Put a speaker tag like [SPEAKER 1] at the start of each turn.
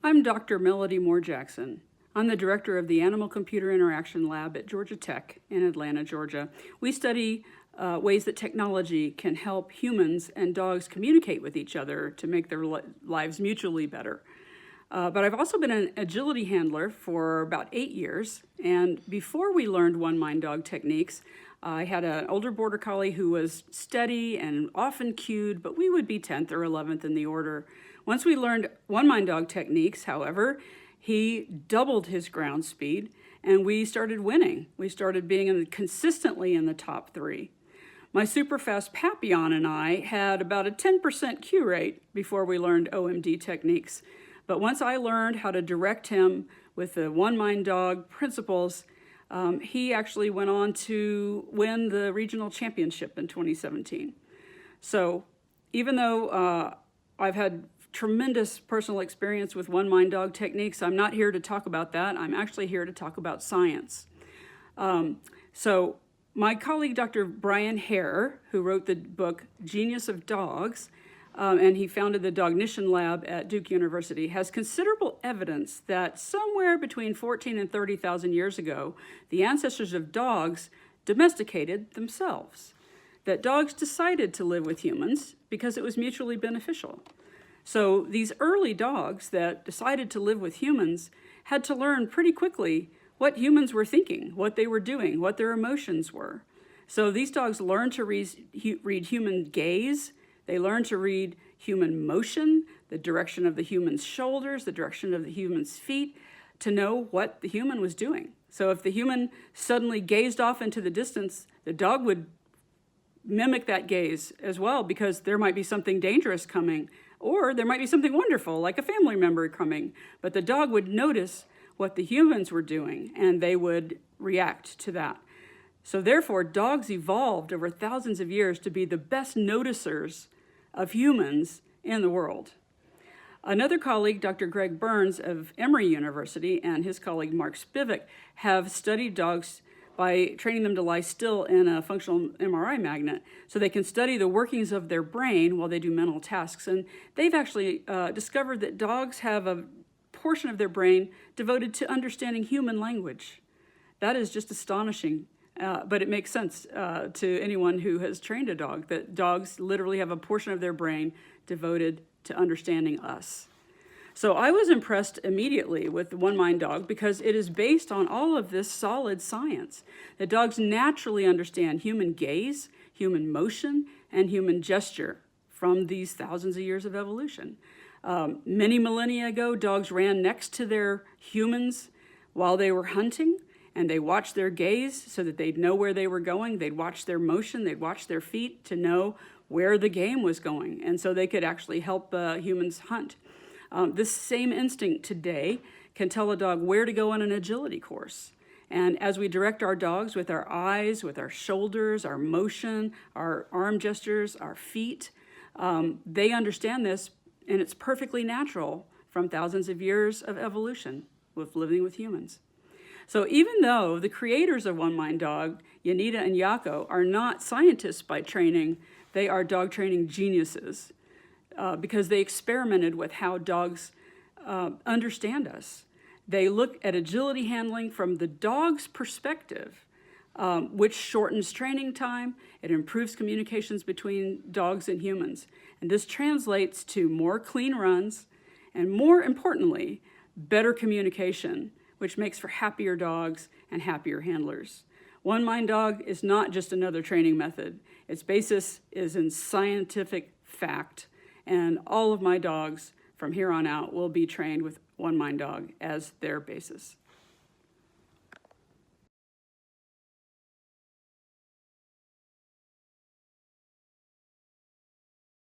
[SPEAKER 1] I'm Dr. Melody Moore Jackson. I'm the director of the Animal Computer Interaction Lab at Georgia Tech in Atlanta, Georgia. We study ways that technology can help humans and dogs communicate with each other to make their lives mutually better. But I've also been an agility handler for about 8 years, and before we learned OneMind dog techniques, I had an older border collie who was steady and often cued, but we would be 10th or 11th in the order. Once we learned OneMind dog techniques, however, he doubled his ground speed, and we started winning. We started being consistently in the top 3. My super fast Papillon and I had about a 10% cue rate before we learned OMD techniques. But once I learned how to direct him with the OneMind dog principles, he actually went on to win the regional championship in 2017. So even though I've had tremendous personal experience with OneMind dog techniques, I'm not here to talk about that. I'm actually here to talk about science. So my colleague, Dr. Brian Hare, who wrote the book Genius of Dogs, and he founded the Dognition Lab at Duke University, has considerable evidence that somewhere between 14 and 30,000 years ago, the ancestors of dogs domesticated themselves. That dogs decided to live with humans because it was mutually beneficial. So these early dogs that decided to live with humans had to learn pretty quickly what humans were thinking, what they were doing, what their emotions were. So these dogs learned to read human gaze. They learned to read human motion, the direction of the human's shoulders, the direction of the human's feet, to know what the human was doing. So if the human suddenly gazed off into the distance, the dog would mimic that gaze as well, because there might be something dangerous coming, or there might be something wonderful, like a family member coming. But the dog would notice what the humans were doing, and they would react to that. So therefore, dogs evolved over thousands of years to be the best noticers of humans in the world. Another colleague, Dr. Greg Burns of Emory University, and his colleague Mark Spivak have studied dogs by training them to lie still in a functional MRI magnet so they can study the workings of their brain while they do mental tasks. And they've actually discovered that dogs have a portion of their brain devoted to understanding human language. That is just astonishing. But it makes sense to anyone who has trained a dog, that dogs literally have a portion of their brain devoted to understanding us. So I was impressed immediately with the OneMind dog because it is based on all of this solid science. The dogs naturally understand human gaze, human motion, and human gesture from these thousands of years of evolution. Many millennia ago, dogs ran next to their humans while they were hunting, and they watched their gaze so that they'd know where they were going. They'd watch their motion, they'd watch their feet to know where the game was going, and so they could actually help humans hunt. This same instinct today can tell a dog where to go on an agility course. And as we direct our dogs with our eyes, with our shoulders, our motion, our arm gestures, our feet, they understand this, and it's perfectly natural from thousands of years of evolution with living with humans. So even though the creators of OneMind dog, Yanita and Yako, are not scientists by training, they are dog training geniuses because they experimented with how dogs understand us. They look at agility handling from the dog's perspective, which shortens training time. It improves communications between dogs and humans. And this translates to more clean runs and, more importantly, better communication, which makes for happier dogs and happier handlers. OneMind dog is not just another training method. Its basis is in scientific fact, and all of my dogs from here on out will be trained with OneMind dog as their basis.